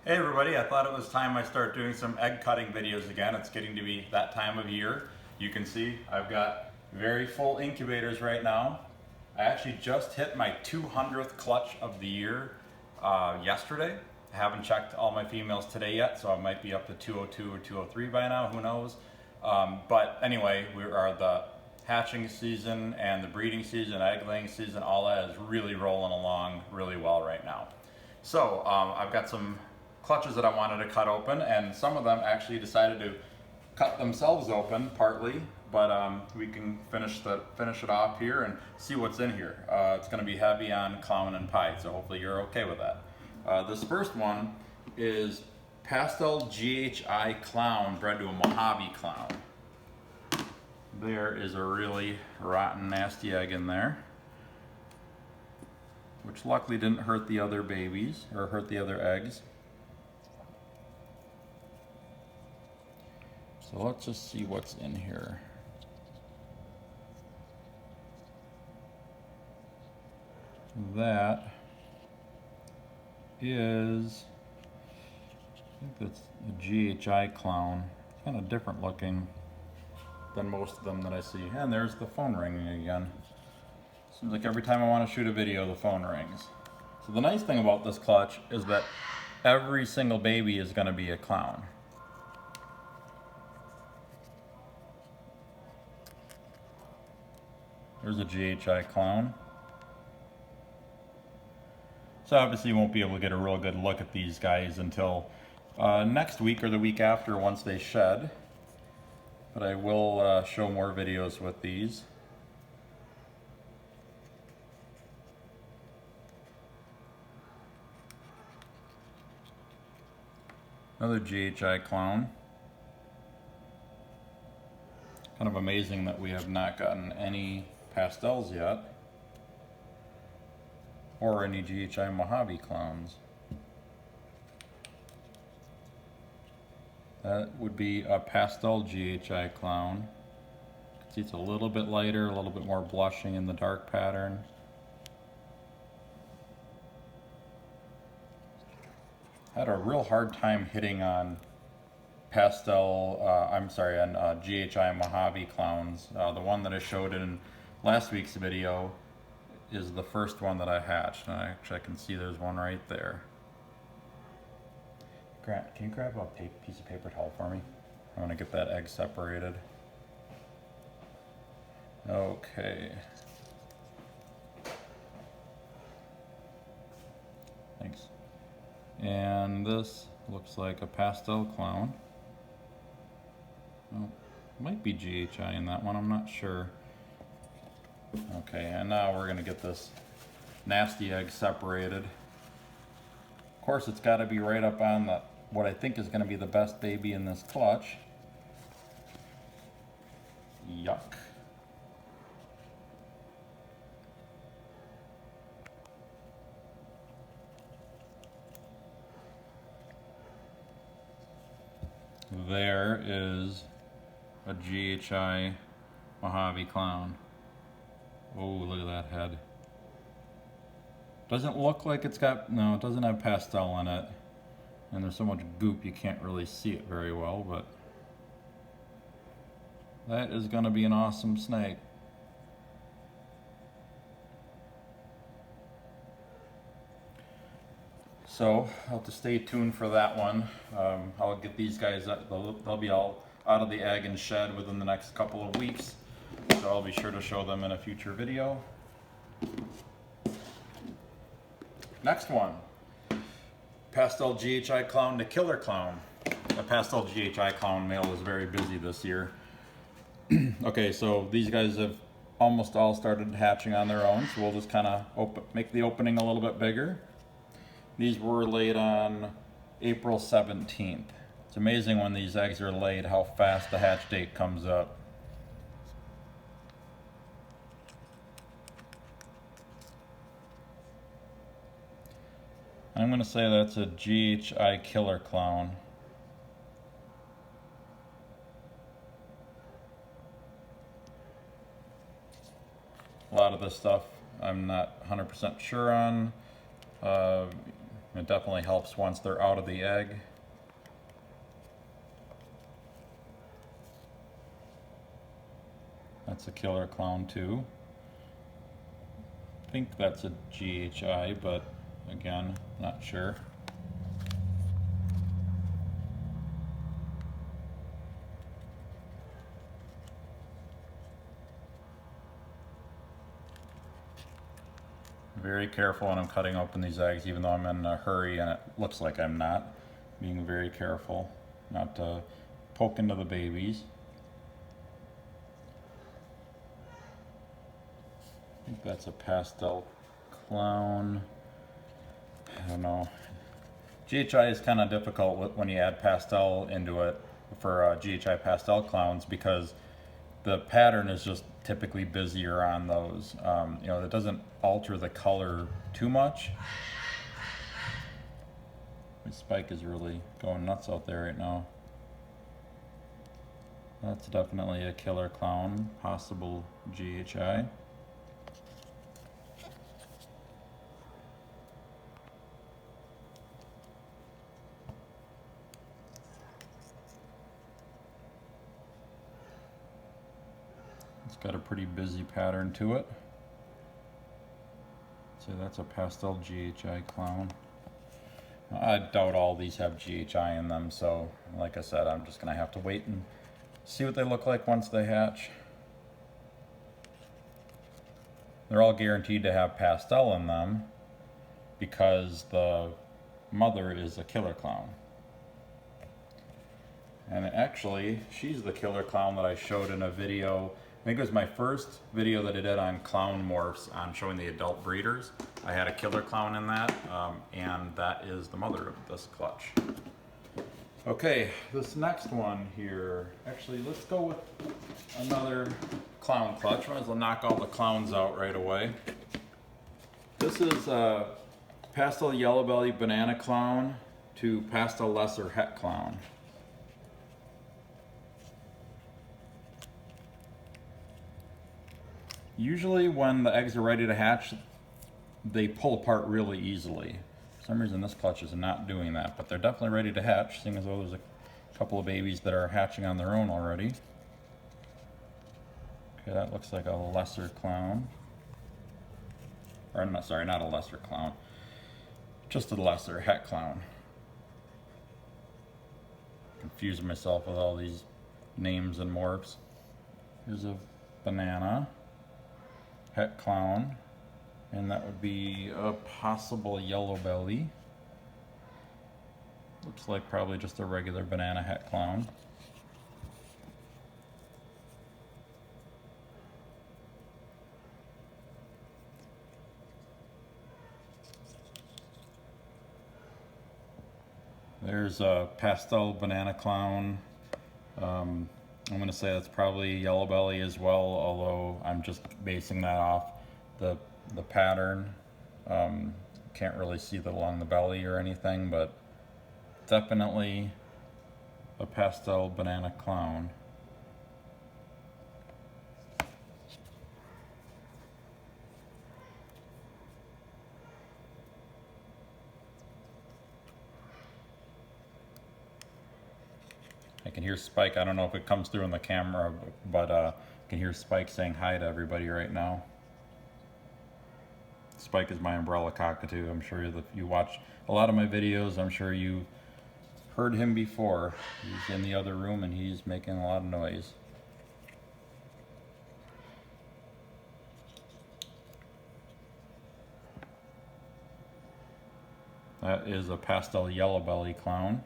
Hey everybody, I thought it was time I start doing some egg cutting videos again. It's getting to be that time of year. You can see I've got very full incubators right now. I actually just hit my 200th clutch of the year yesterday. I haven't checked all my females today yet, so I might be up to 202 or 203 by now, who knows. But anyway, we are the hatching season and the breeding season, egg laying season, all that is really rolling along really well right now. So I've got some clutches that I wanted to cut open, and some of them actually decided to cut themselves open partly, but we can finish it off here and see what's in here. It's going to be heavy on Clown and Pied, so hopefully you're okay with that. This first one is Pastel Ghi Clown bred to a Mojave Clown. There is a really rotten, nasty egg in there, which luckily didn't hurt the other babies or hurt the other eggs. So let's just see what's in here. That is, I think that's a Ghi Clown. It's kind of different looking than most of them that I see. And there's the phone ringing again. Seems like every time I want to shoot a video, the phone rings. So the nice thing about this clutch is that every single baby is going to be a clown. There's a Ghi Clown. So obviously you won't be able to get a real good look at these guys until next week or the week after once they shed. But I will show more videos with these. Another Ghi Clown. Kind of amazing that we have not gotten any pastels yet, or any Ghi Mojave Clowns. That would be a Pastel Ghi Clown. You can see it's a little bit lighter, a little bit more blushing in the dark pattern. Had a real hard time hitting on Ghi Mojave Clowns. The one that I showed in last week's video is the first one that I hatched, and I can see there's one right there. Grant, can you grab a piece of paper towel for me? I want to get that egg separated. Okay. Thanks. And this looks like a pastel clown. Oh, might be Ghi in that one, I'm not sure. Okay, and now we're gonna get this nasty egg separated. Of course, it's gotta be right up on what I think is gonna be the best baby in this clutch. Yuck. There is a Ghi Mojave Clown. Oh, look at that head. Doesn't look like it's got, no, it doesn't have pastel in it. And there's so much goop you can't really see it very well, but that is gonna be an awesome snake. So I'll have to stay tuned for that one. I'll get these guys, they'll be all out of the egg and shed within the next couple of weeks. So I'll be sure to show them in a future video. Next one, Pastel Ghi Clown to Killer Clown. The Pastel Ghi Clown male is very busy this year. Okay, so these guys have almost all started hatching on their own, so we'll just kind of make the opening a little bit bigger. These were laid on April 17th. It's amazing when these eggs are laid how fast the hatch date comes up. I'm going to say that's a Ghi Killer Clown. A lot of this stuff I'm not 100% sure on. It definitely helps once they're out of the egg. That's a killer clown too. I think that's a GHI, but again, not sure. Very careful when I'm cutting open these eggs, even though I'm in a hurry and it looks like I'm not. Being very careful not to poke into the babies. I think that's a pastel clown. I don't know. GHI is kind of difficult when you add pastel into it for GHI pastel clowns, because the pattern is just typically busier on those. You know, it doesn't alter the color too much. My Spike is really going nuts out there right now. That's definitely a killer clown, possible GHI. It's got a pretty busy pattern to it. So that's a pastel GHI clown. I doubt all these have GHI in them, so like I said, I'm just gonna have to wait and see what they look like once they hatch. They're all guaranteed to have pastel in them because the mother is a killer clown. And actually, she's the killer clown that I showed in a video. I think it was my first video that I did on clown morphs, on showing the adult breeders. I had a killer clown in that, and that is the mother of this clutch. Okay, this next one here, actually let's go with another clown clutch. Might as well knock all the clowns out right away. This is a pastel yellow belly banana clown to pastel lesser het clown. Usually when the eggs are ready to hatch, they pull apart really easily. For some reason this clutch is not doing that, but they're definitely ready to hatch, seeing as though there's a couple of babies that are hatching on their own already. Okay, that looks like a lesser clown. Or not, sorry, not a lesser clown. Just a lesser het clown. Confusing myself with all these names and morphs. Here's a banana het clown, and that would be a possible yellow belly. Looks like probably just a regular banana het clown. There's a pastel banana clown. I'm going to say that's probably yellow belly as well, although I'm just basing that off the pattern. Can't really see that along the belly or anything, but definitely a pastel banana clown. I can hear Spike. I don't know if it comes through in the camera, but I can hear Spike saying hi to everybody right now. Spike is my umbrella cockatoo. I'm sure that you watch a lot of my videos. I'm sure you heard him before. He's in the other room and he's making a lot of noise. That is a pastel yellow belly clown.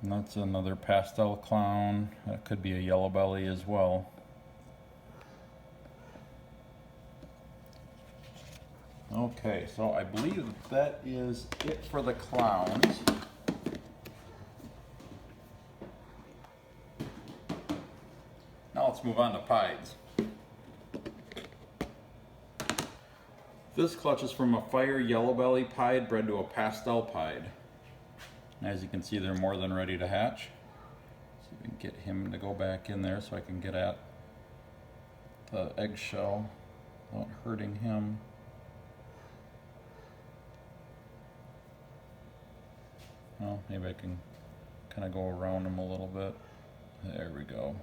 And that's another pastel clown. That could be a yellow belly as well. Okay, so I believe that is it for the clowns. Now let's move on to pieds. This clutch is from a fire yellow belly pied bred to a pastel pied. As you can see, they're more than ready to hatch. See if we can get him to go back in there so I can get at the eggshell without hurting him. Well, maybe I can kind of go around him a little bit. There we go.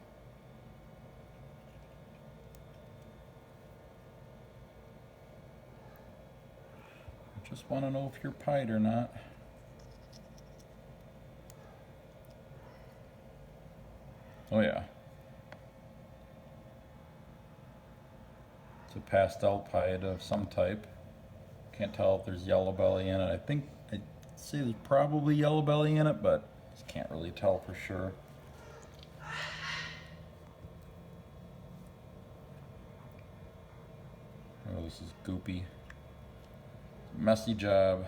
I just want to know if you're pied or not. Oh yeah. It's a pastel pied of some type. Can't tell if there's yellow belly in it. I think I'd say there's probably yellow belly in it, but just can't really tell for sure. Oh, this is goopy. Messy job.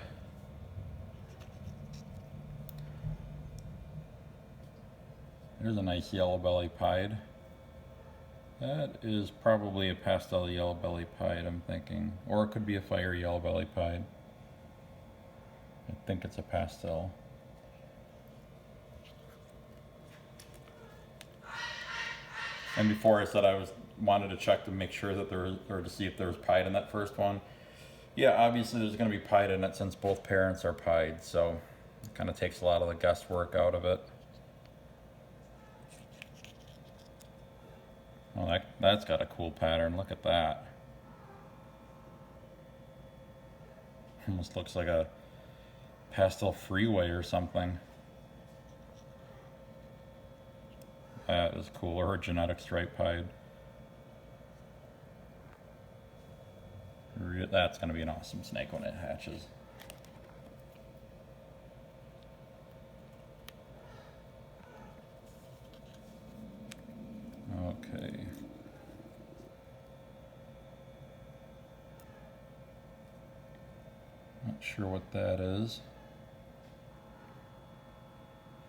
There's a nice yellow belly pied. That is probably a pastel yellow belly pied, I'm thinking. Or it could be a fire yellow belly pied. I think it's a pastel. And before I said I wanted to check to make sure that or to see if there was pied in that first one. Yeah, obviously there's going to be pied in it since both parents are pied, so it kind of takes a lot of the guesswork out of it. Oh, that's got a cool pattern. Look at that. Almost looks like a pastel freeway or something. That is cool. Or a genetic stripe pied. That's going to be an awesome snake when it hatches. Okay. Not sure what that is.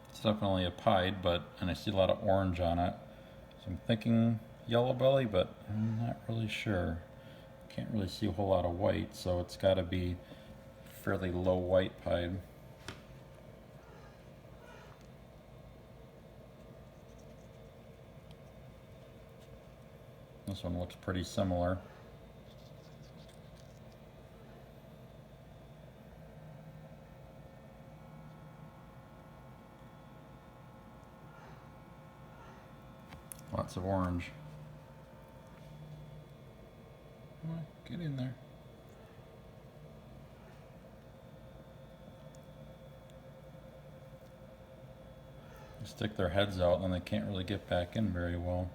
It's definitely a pied, and I see a lot of orange on it. So I'm thinking yellow belly, but I'm not really sure. Can't really see a whole lot of white, so it's got to be fairly low white pied. This one looks pretty similar. Lots of orange. Come on, get in there. They stick their heads out and they can't really get back in very well.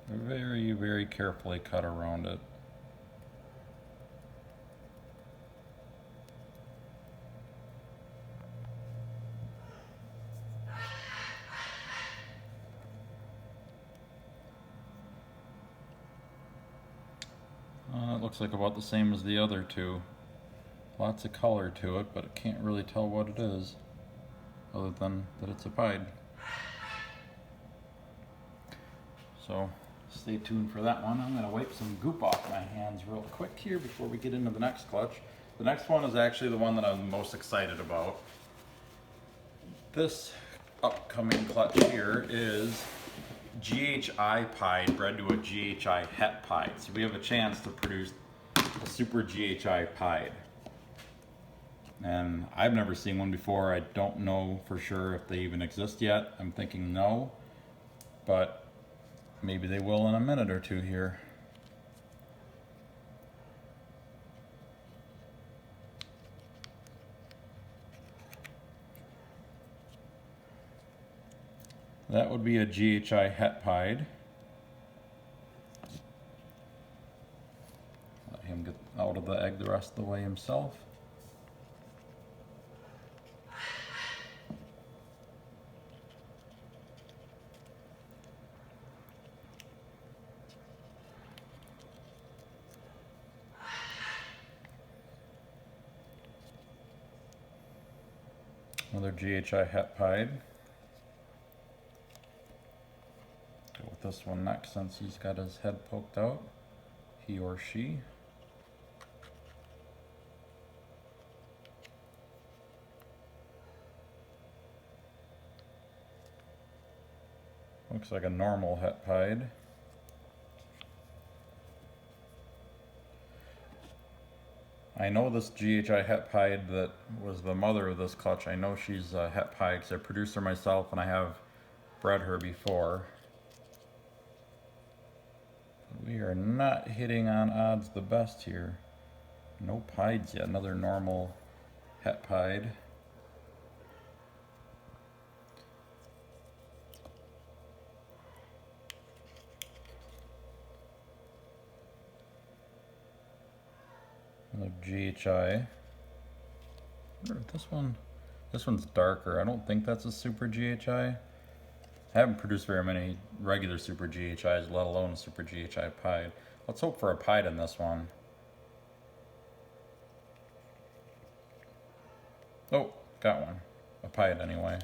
They're very, very carefully cut around it. It looks like about the same as the other two. Lots of color to it, but I can't really tell what it is, other than that it's a pied. So stay tuned for that one. I'm going to wipe some goop off my hands real quick here before we get into the next clutch. The next one is actually the one that I'm most excited about. This upcoming clutch here is GHI pied bred to a GHI het pied. So we have a chance to produce a super GHI pied. And I've never seen one before. I don't know for sure if they even exist yet. I'm thinking no, but maybe they will in a minute or two here. That would be a GHI het pied. Let him get out of the egg the rest of the way himself. Another GHI het pied. Go with this one next since he's got his head poked out, he or she. Looks like a normal Ghi Pied. I know this GHI Ghi Pied that was the mother of this clutch. I know she's a Ghi Pied because I produced her myself and I have bred her before. We are not hitting on odds the best here. No pieds yet. Another normal Ghi Pied. Another GHI. This one's darker. I don't think that's a super GHI. I haven't produced very many regular super GHIs, let alone a super GHI Pied. Let's hope for a Pied in this one. Oh, got one. A Pied anyway.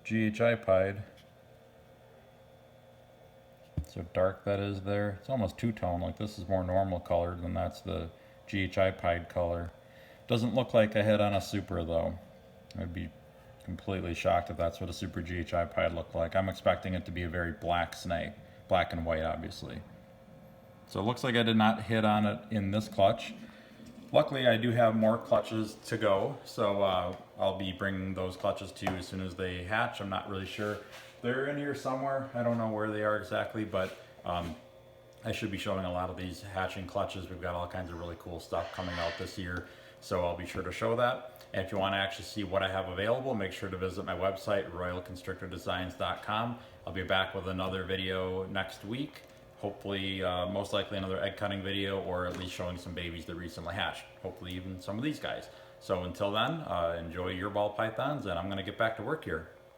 GHI Pied. So dark that is there. It's almost two-tone, like this is more normal colored than that's the GHI Pied color. Doesn't look like I hit on a super though. I'd be completely shocked if that's what a super GHI Pied looked like. I'm expecting it to be a very black snake. Black and white, obviously. So it looks like I did not hit on it in this clutch. Luckily, I do have more clutches to go, so I'll be bringing those clutches to you as soon as they hatch. I'm not really sure. They're in here somewhere. I don't know where they are exactly, but I should be showing a lot of these hatching clutches. We've got all kinds of really cool stuff coming out this year, so I'll be sure to show that. And if you want to actually see what I have available, make sure to visit my website, royalconstrictordesigns.com. I'll be back with another video next week. Hopefully, most likely another egg cutting video, or at least showing some babies that recently hatched. Hopefully even some of these guys. So until then, enjoy your ball pythons, and I'm going to get back to work here.